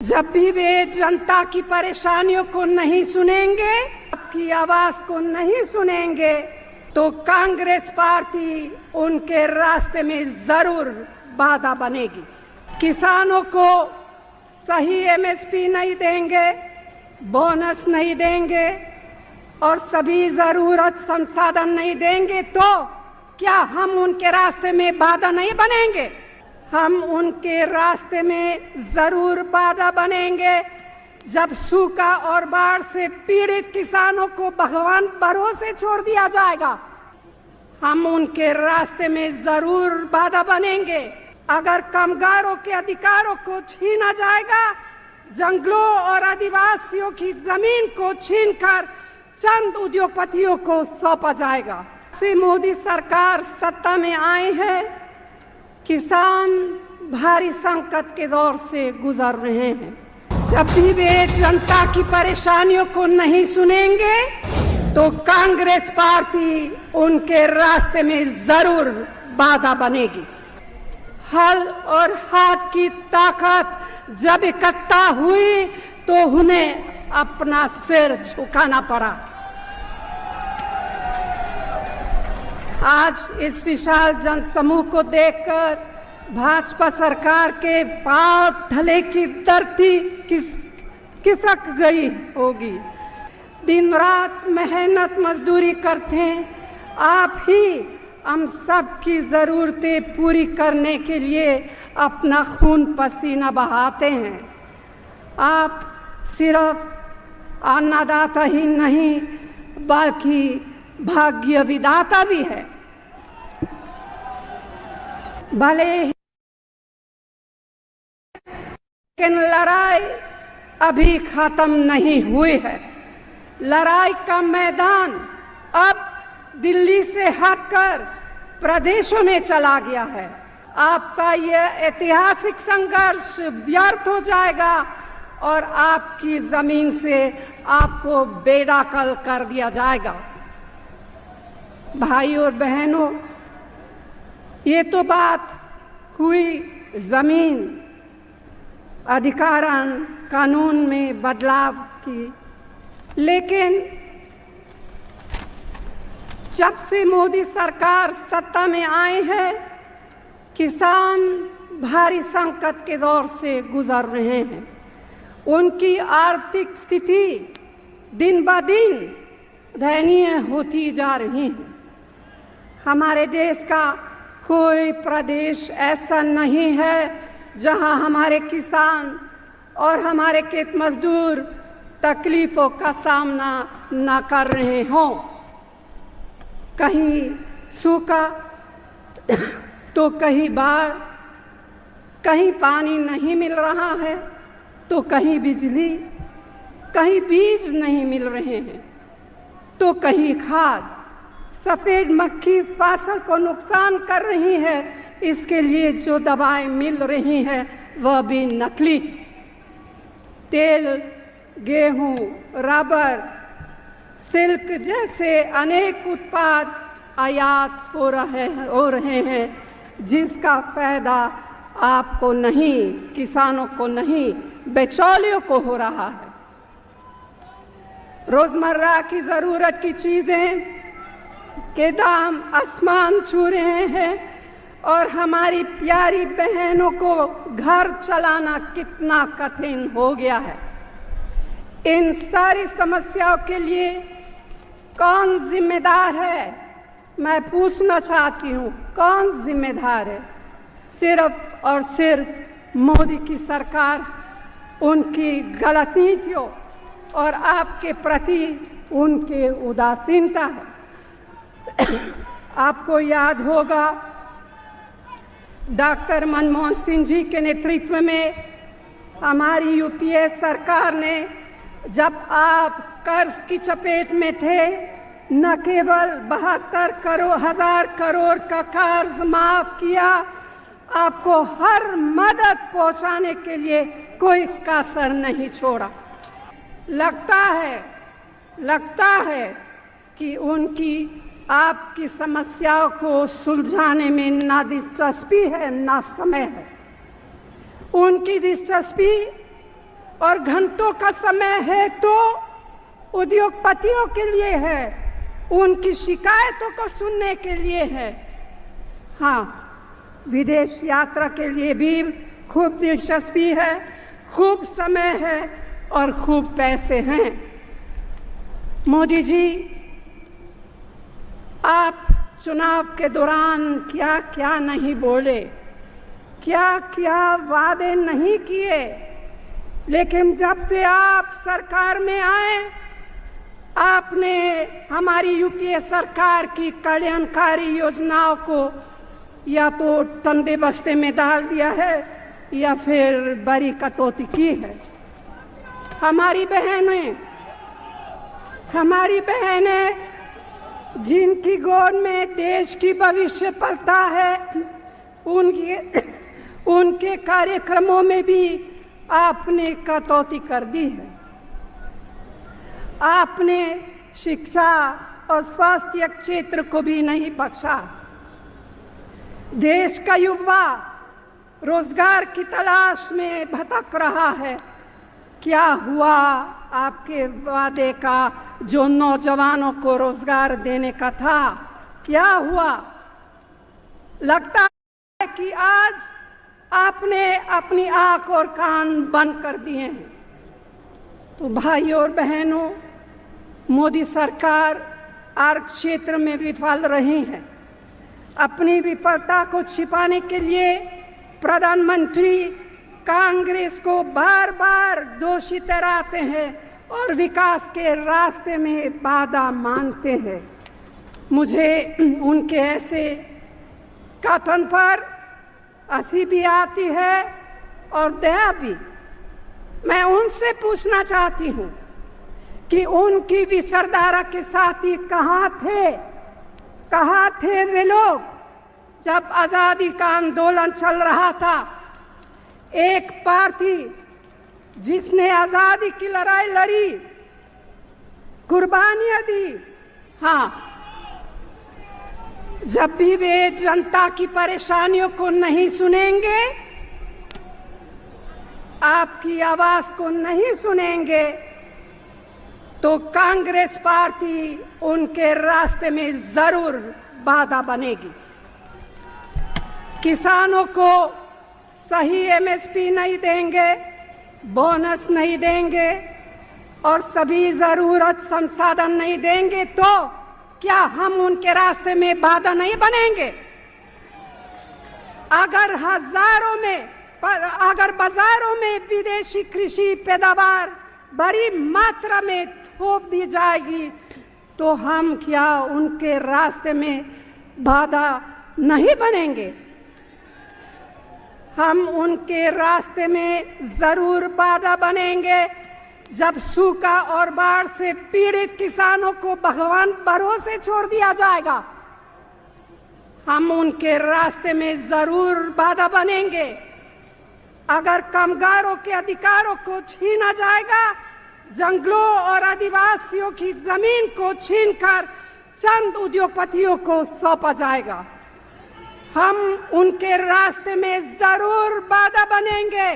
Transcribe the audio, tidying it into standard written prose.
जब भी वे जनता की परेशानियों को नहीं सुनेंगे, आपकी आवाज को नहीं सुनेंगे, तो कांग्रेस पार्टी उनके रास्ते में जरूर बाधा बनेगी। किसानों को सही एमएसपी नहीं देंगे, बोनस नहीं देंगे और सभी जरूरत संसाधन नहीं देंगे तो क्या हम उनके रास्ते में बाधा नहीं बनेंगे? हम उनके रास्ते में जरूर बाधा बनेंगे। जब सूखा और बाढ़ से पीड़ित किसानों को भगवान भरोसे छोड़ दिया जाएगा, हम उनके रास्ते में जरूर बाधा बनेंगे। अगर कामगारों के अधिकारों को छीना जाएगा, जंगलों और आदिवासियों की जमीन को छीनकर चंद उद्योगपतियों को सौंपा जाएगा। से मोदी सरकार सत्ता में आए हैं, किसान भारी संकट के दौर से गुजर रहे हैं। जब भी वे जनता की परेशानियों को नहीं सुनेंगे, तो कांग्रेस पार्टी उनके रास्ते में जरूर बाधा बनेगी। हल और हाथ की ताकत जब इकट्ठा हुई तो उन्हें अपना सिर झुकाना पड़ा। आज इस विशाल जनसमूह को देखकर भाजपा सरकार के पांव तले की धरती खिसक गई होगी। दिन रात मेहनत मजदूरी करते हैं, आप ही हम सब की जरूरतें पूरी करने के लिए अपना खून पसीना बहाते हैं। आप सिर्फ अन्नदाता ही नहीं बल्कि भाग्य विधाता भी है। भले ही लेकिन लड़ाई अभी खत्म नहीं हुई है। लड़ाई का मैदान अब दिल्ली से हटकर प्रदेशों में चला गया है। आपका यह ऐतिहासिक संघर्ष व्यर्थ हो जाएगा और आपकी जमीन से आपको बेदखल कर दिया जाएगा। भाई और बहनों, ये तो बात हुई जमीन अधिकारण कानून में बदलाव की, लेकिन जब से मोदी सरकार सत्ता में आए हैं, किसान भारी संकट के दौर से गुजर रहे हैं। उनकी आर्थिक स्थिति दिन ब दिन दयनीय होती जा रही है। हमारे देश का कोई प्रदेश ऐसा नहीं है जहां हमारे किसान और हमारे खेत मजदूर तकलीफों का सामना न कर रहे हों। कहीं सूखा तो कहीं बाढ़, कहीं पानी नहीं मिल रहा है तो कहीं बिजली, कहीं बीज नहीं मिल रहे हैं तो कहीं खाद। सफेद मक्खी फसल को नुकसान कर रही है, इसके लिए जो दवाएं मिल रही हैं वह भी नकली। तेल, गेहूं, रबर, सिल्क जैसे अनेक उत्पाद आयात हो रहे हैं जिसका फायदा आपको नहीं, किसानों को नहीं, बिचौलियों को हो रहा है। रोजमर्रा की जरूरत की चीजें के दाम आसमान छू रहे हैं और हमारी प्यारी बहनों को घर चलाना कितना कठिन हो गया है। इन सारी समस्याओं के लिए कौन जिम्मेदार है? मैं पूछना चाहती हूँ, कौन जिम्मेदार है? सिर्फ और सिर्फ मोदी की सरकार, उनकी गलत नीतियों और आपके प्रति उनके उदासीनता है। आपको याद होगा डॉक्टर मनमोहन सिंह जी के नेतृत्व में हमारी यूपीए सरकार ने, जब आप कर्ज की चपेट में थे, न केवल 72,000 करोड़ का कर्ज माफ किया, आपको हर मदद पहुंचाने के लिए कोई कसर नहीं छोड़ा। लगता है कि उनकी आपकी समस्याओं को सुलझाने में ना दिलचस्पी है ना समय है। उनकी दिलचस्पी और घंटों का समय है तो उद्योगपतियों के लिए है, उनकी शिकायतों को सुनने के लिए है। हाँ, विदेश यात्रा के लिए भी खूब दिलचस्पी है, खूब समय है और खूब पैसे हैं। मोदी जी, आप चुनाव के दौरान क्या क्या नहीं बोले, क्या क्या वादे नहीं किए, लेकिन जब से आप सरकार में आए, आपने हमारी यूपीए सरकार की कल्याणकारी योजनाओं को या तो टंडे बस्ते में डाल दिया है या फिर बड़ी कटौती की है। हमारी बहनें जिनकी गोद में देश की भविष्य पलता है, उनके कार्यक्रमों में भी आपने कटौती कर दी है। आपने शिक्षा और स्वास्थ्य क्षेत्र को भी नहीं बख्शा। देश का युवा रोजगार की तलाश में भटक रहा है। क्या हुआ आपके वादे का जो नौजवानों को रोजगार देने का था? क्या हुआ? लगता है कि आज आपने अपनी आंख और कान बंद कर दिए हैं। तो भाइयों और बहनों, मोदी सरकार हर क्षेत्र में विफल रही है। अपनी विफलता को छिपाने के लिए प्रधानमंत्री कांग्रेस को बार बार दोषी ठहराते हैं और विकास के रास्ते में बाधा मानते हैं। मुझे उनके ऐसे कथन पर हंसी भी आती है और दया भी। मैं उनसे पूछना चाहती हूँ कि उनकी विचारधारा के साथी कहाँ थे वे लोग जब आजादी का आंदोलन चल रहा था? एक पार्टी जिसने आजादी की लड़ाई लड़ी, कुर्बानियां दी। हाँ, जब भी वे जनता की परेशानियों को नहीं सुनेंगे, आपकी आवाज को नहीं सुनेंगे, तो कांग्रेस पार्टी उनके रास्ते में जरूर बाधा बनेगी। किसानों को सही एमएसपी नहीं देंगे, बोनस नहीं देंगे और सभी जरूरत संसाधन नहीं देंगे, तो क्या हम उनके रास्ते में बाधा नहीं बनेंगे? अगर बाजारों में विदेशी कृषि पैदावार बड़ी मात्रा में थोप दी जाएगी, तो हम क्या उनके रास्ते में बाधा नहीं बनेंगे? हम उनके रास्ते में जरूर बाधा बनेंगे जब सूखा और बाढ़ से पीड़ित किसानों को भगवान भरोसे छोड़ दिया जाएगा। हम उनके रास्ते में जरूर बाधा बनेंगे अगर कामगारों के अधिकारों को छीना जाएगा, जंगलों और आदिवासियों की जमीन को छीनकर चंद उद्योगपतियों को सौंपा जाएगा। हम उनके रास्ते में जरूर बाधा बनेंगे